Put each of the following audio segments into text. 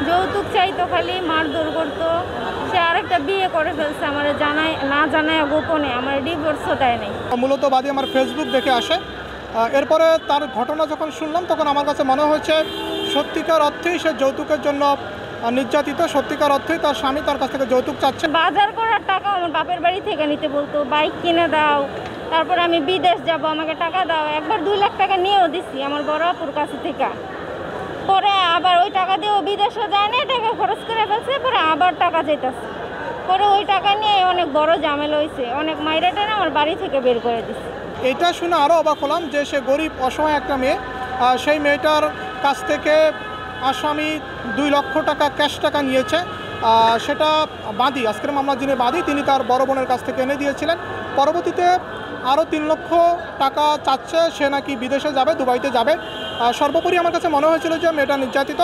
যৌতুক চাইতো, খালি মারধর করতো। সে আরেকটা বিয়ে করে ফেলছে, আমার জানায় গোপনে, আমার ডিভোর্সও দেয় নাই। মূলত বাদী আমার ফেসবুক দেখে আসে। এরপরে তার ঘটনা যখন শুনলাম তখন আমার কাছে মনে হয়েছে সত্যিকার অর্থেই সে যৌতুকের জন্য নির্যাতিত, সত্যিকার অর্থেই তার স্বামী তার কাছ থেকে যৌতুক চাচ্ছে। বাজার করার টাকা আমার বাপের বাড়ি থেকে নিতে বলতো, বাইক কিনে দাও, তারপর আমি বিদেশ যাব, আমাকে টাকা দাও। একবার 2 লাখ টাকা নিয়েও দিছি আমার বড় আপুর কাছে থেকে। পরে আবার ওই টাকা দিয়েও বিদেশও যায় না, টাকা খরচ করে ফেলছে, পরে আবার টাকা যেতেছে। পরে ওই টাকা নিয়ে অনেক বড় ঝামেলা হয়েছে, অনেক মাইরা টেনে আমার বাড়ি থেকে বের করে দিচ্ছে। এটা শুনে আরও অবাক হলাম যে সে গরিব অসহায় একটা মেয়ে। সেই মেয়েটার কাছ থেকে আসামি 2 লক্ষ টাকা ক্যাশ টাকা নিয়েছে। সেটা বাদী, আজকের মামলার যিনি বাদী তিনি তার বড় বোনের কাছ থেকে এনে দিয়েছিলেন। পরবর্তীতে আরও 3 লক্ষ টাকা চাচ্ছে, সে নাকি বিদেশে যাবে, দুবাইতে যাবে। সর্বোপরি আমার কাছে মনে হয়েছিল যে মেয়েটা নির্যাতিত,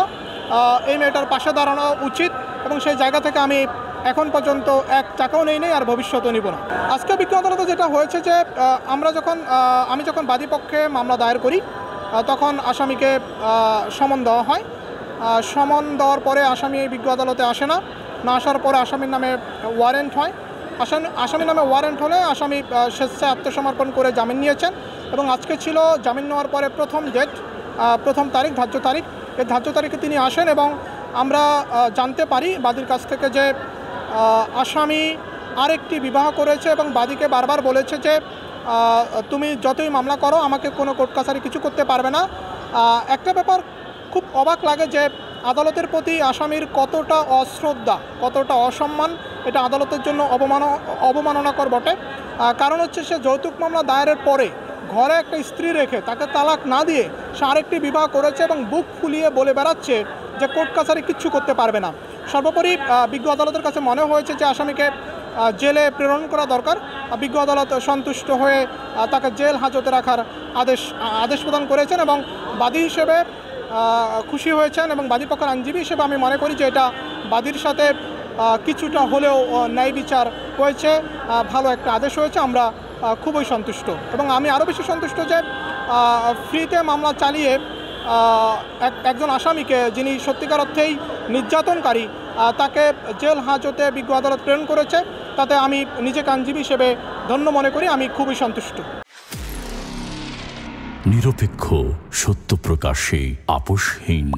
এই মেয়েটার পাশে দাঁড়ানো উচিত, এবং সেই জায়গা থেকে আমি এখন পর্যন্ত 1 টাকাও নেই আর ভবিষ্যতেও নিব না। আজকে বিজ্ঞ আদালতে যেটা হয়েছে যে আমি যখন বাদী পক্ষে মামলা দায়ের করি তখন আসামিকে সমন দেওয়া হয়। সমন দেওয়ার পরে আসামি এই বিজ্ঞ আদালতে আসে না আসার পরে আসামির নামে ওয়ারেন্ট হয়। আসামির নামে ওয়ারেন্ট হলে আসামি স্বেচ্ছায় আত্মসমর্পণ করে জামিন নিয়েছেন, এবং আজকে ছিল জামিন নেওয়ার পরে প্রথম তারিখ, ধার্য তারিখ। এই ধার্য তারিখে তিনি আসেন এবং আমরা জানতে পারি বাদীর কাছ থেকে যে আসামি আরেকটি বিবাহ করেছে এবং বাদীকে বারবার বলেছে যে তুমি যতই মামলা করো আমাকে কোনো কোর্ট কাছারি কিছু করতে পারবে না। একটা ব্যাপার খুব অবাক লাগে যে আদালতের প্রতি আসামির কতটা অশ্রদ্ধা, কতটা অসম্মান, এটা আদালতের জন্য অবমাননাকর বটে। কারণ হচ্ছে সে যৌতুক মামলা দায়েরের পরে ঘরে একটা স্ত্রী রেখে তাকে তালাক না দিয়ে সে আরেকটি বিবাহ করেছে এবং বুক ফুলিয়ে বলে বেড়াচ্ছে যে কোর্ট কাছারি কিচ্ছু করতে পারবে না। সর্বোপরি বিজ্ঞ আদালতের কাছে মনে হয়েছে যে আসামিকে জেলে প্রেরণ করা দরকার। বিজ্ঞ আদালত সন্তুষ্ট হয়ে তাকে জেল হাজতে রাখার আদেশ প্রদান করেছেন এবং বাদী হিসেবে খুশি হয়েছেন, এবং বাদী পক্ষের আইনজীবী হিসেবে আমি মনে করি যে এটা বাদীর সাথে কিছুটা হলেও ন্যায় বিচার হয়েছে, ভালো একটা আদেশ হয়েছে। আমরা খুবই সন্তুষ্ট, এবং আমি আরও বেশি সন্তুষ্ট যে ফ্রিতে মামলা চালিয়ে একজন আসামিকে, যিনি সত্যিকার অর্থেই নির্যাতনকারী, তাকে জেল হাজতে বিজ্ঞ আদালত প্রেরণ করেছে। তাতে আমি নিজেকে আইনজীবী হিসেবে ধন্য মনে করি, আমি খুবই সন্তুষ্ট। নিরপেক্ষ, সত্য প্রকাশে আপোষহীন।